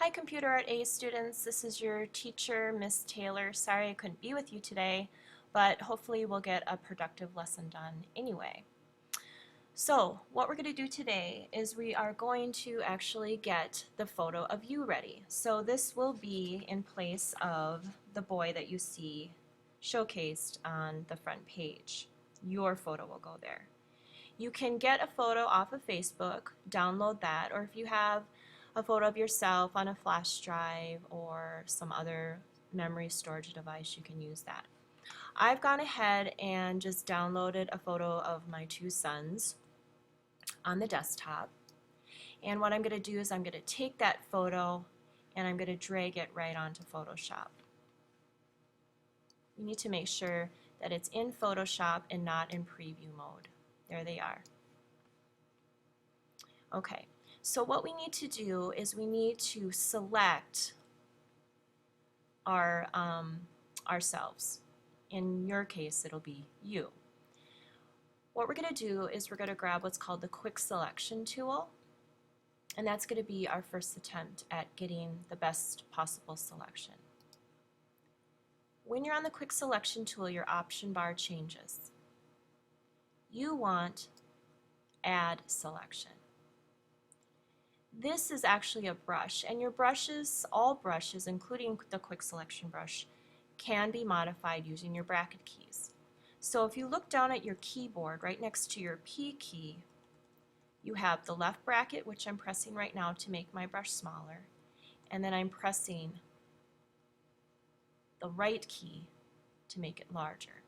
Hi Computer Art A students, this is your teacher, Miss Taylor. Sorry I couldn't be with you today, but hopefully we'll get a productive lesson done anyway. So what we're going to do today is we are going to actually get the photo of you ready. So this will be in place of the boy that you see showcased on the front page. Your photo will go there. You can get a photo off of Facebook, download that, or if you have a photo of yourself on a flash drive or some other memory storage device, you can use that. I've gone ahead and just downloaded a photo of my two sons on the desktop. And what I'm going to do is I'm going to take that photo and I'm going to drag it right onto Photoshop. You need to make sure that it's in Photoshop and not in preview mode. There they are. Okay, so what we need to do is we need to select our ourselves. In your case, it'll be you. What we're going to do is we're going to grab what's called the Quick Selection tool, and that's going to be our first attempt at getting the best possible selection. When you're on the Quick Selection tool, your option bar changes. You want Add Selection. This is actually a brush, and your brushes, all brushes, including the Quick Selection brush, can be modified using your bracket keys. So if you look down at your keyboard, right next to your P key, you have the left bracket, which I'm pressing right now to make my brush smaller, and then I'm pressing the right key to make it larger.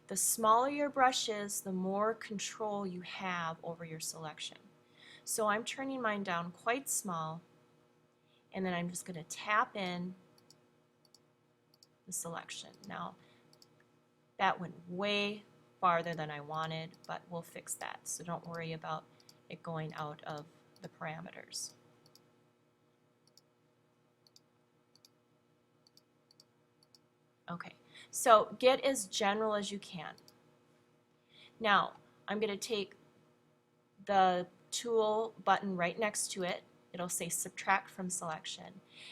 The smaller your brush is, the more control you have over your selection. So I'm turning mine down quite small, and then I'm just going to tap in the selection. Now, that went way farther than I wanted, but we'll fix that. So don't worry about it going out of the parameters. Okay, so get as general as you can. Now, I'm going to take the tool button right next to it. It'll say subtract from selection,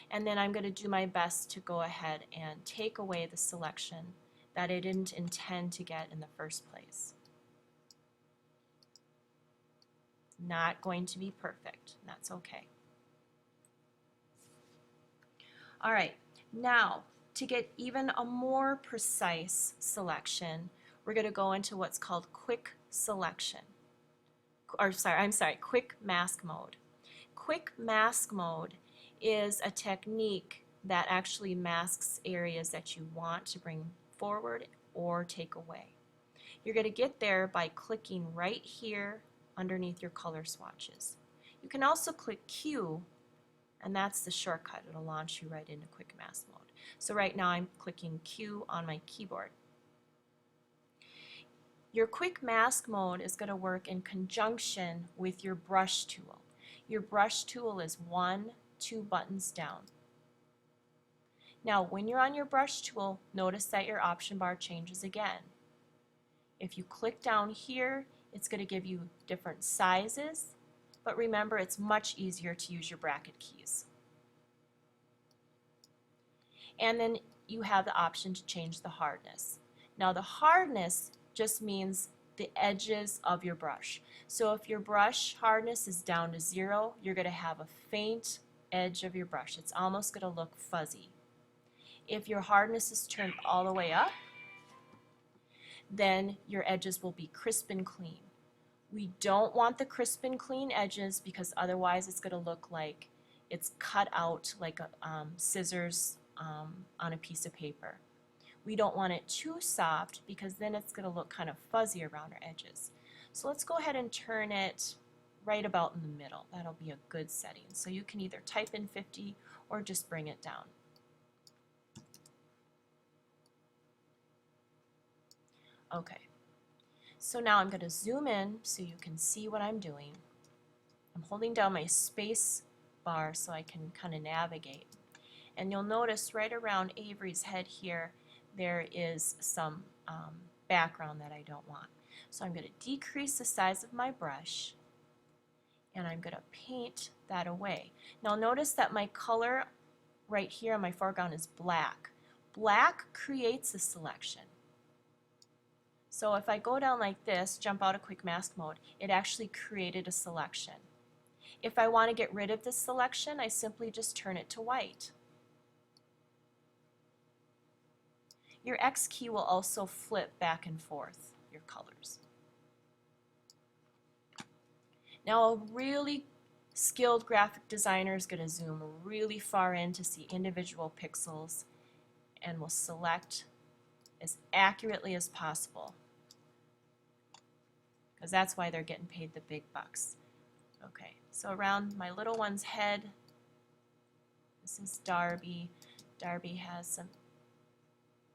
and then I'm going to do my best to go ahead and take away the selection that I didn't intend to get in the first place. Not going to be perfect. That's okay. All right, now to get even a more precise selection, we're going to go into what's called quick selection. Quick mask mode. Quick mask mode is a technique that actually masks areas that you want to bring forward or take away. You're going to get there by clicking right here underneath your color swatches. You can also click Q, and that's the shortcut. It'll launch you right into quick mask mode. So right now I'm clicking Q on my keyboard. Your quick mask mode is going to work in conjunction with your brush tool. Your brush tool is 2 buttons down. Now when you're on your brush tool, notice that your option bar changes again. If you click down here, it's going to give you different sizes, but remember it's much easier to use your bracket keys. And then you have the option to change the hardness. Now the hardness just means the edges of your brush. So if your brush hardness is down to 0, you're going to have a faint edge of your brush. It's almost going to look fuzzy. If your hardness is turned all the way up, then your edges will be crisp and clean. We don't want the crisp and clean edges because otherwise it's going to look like it's cut out like scissors on a piece of paper. We don't want it too soft because then it's going to look kind of fuzzy around our edges. So let's go ahead and turn it right about in the middle. That'll be a good setting. So you can either type in 50 or just bring it down. Okay, so now I'm going to zoom in so you can see what I'm doing. I'm holding down my space bar so I can kind of navigate. And you'll notice right around Avery's head here, there is some background that I don't want. So I'm going to decrease the size of my brush, and I'm going to paint that away. Now notice that my color right here on my foreground is black. Black creates a selection. So if I go down like this, jump out of quick mask mode, it actually created a selection. If I want to get rid of this selection, I simply just turn it to white. Your X key will also flip back and forth your colors. Now a really skilled graphic designer is going to zoom really far in to see individual pixels and will select as accurately as possible, because that's why they're getting paid the big bucks. Okay, so around my little one's head, this is Darby. Darby has some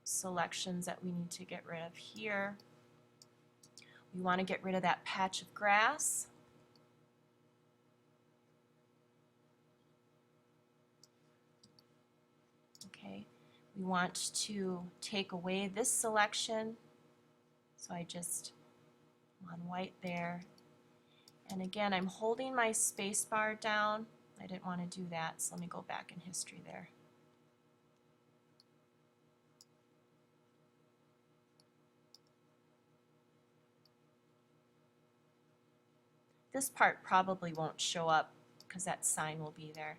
selections that we need to get rid of here. We want to get rid of that patch of grass. Okay, we want to take away this selection, so I just on white there. And again, I'm holding my space bar down. I didn't want to do that, so let me go back in history there. This part probably won't show up because that sign will be there.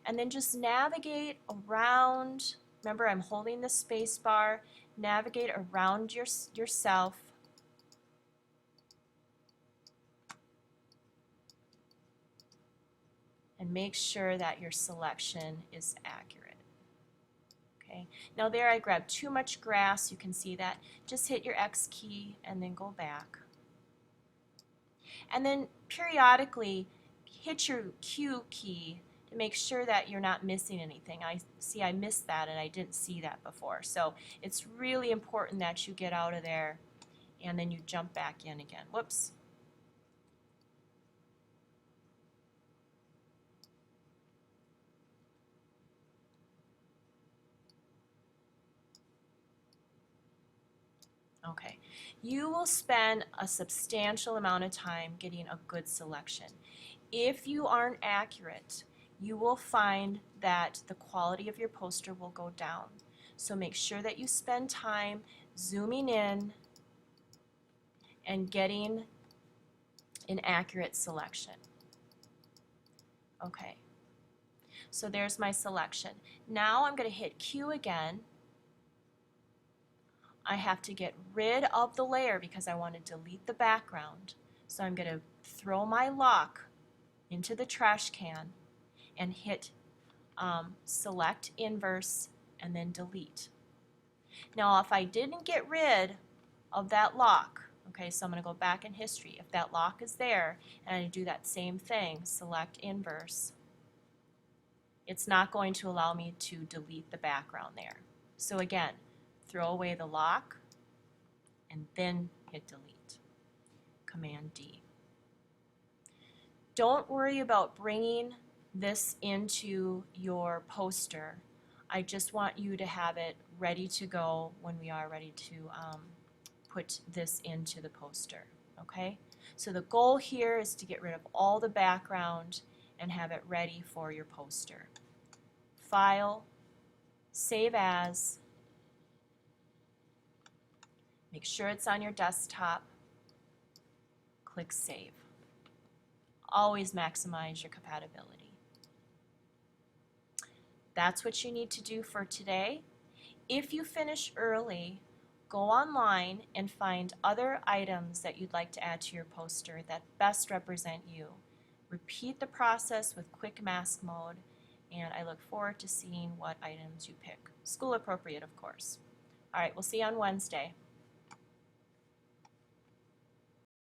And then just navigate around. Remember, I'm holding the space bar. Navigate around yourself. And make sure that your selection is accurate. Okay. Now there I grabbed too much grass. You can see that. Just hit your X key and then go back. And then periodically hit your Q key to make sure that you're not missing anything. I missed that and I didn't see that before. So it's really important that you get out of there and then you jump back in again. Whoops. Okay, you will spend a substantial amount of time getting a good selection. If you aren't accurate, you will find that the quality of your poster will go down. So make sure that you spend time zooming in and getting an accurate selection. Okay, so there's my selection. Now I'm going to hit Q again. I have to get rid of the layer because I want to delete the background. So I'm going to throw my lock into the trash can and hit select inverse and then delete. Now if I didn't get rid of that lock, okay, so I'm going to go back in history. If that lock is there and I do that same thing, select inverse, it's not going to allow me to delete the background there. So again, throw away the lock and then hit delete. Command D. Don't worry about bringing this into your poster. I just want you to have it ready to go when we are ready to put this into the poster. Okay? So the goal here is to get rid of all the background and have it ready for your poster. File, Save As, make sure it's on your desktop, click Save. Always maximize your compatibility. That's what you need to do for today. If you finish early, go online and find other items that you'd like to add to your poster that best represent you. Repeat the process with quick mask mode, and I look forward to seeing what items you pick. School appropriate, of course. All right, we'll see you on Wednesday.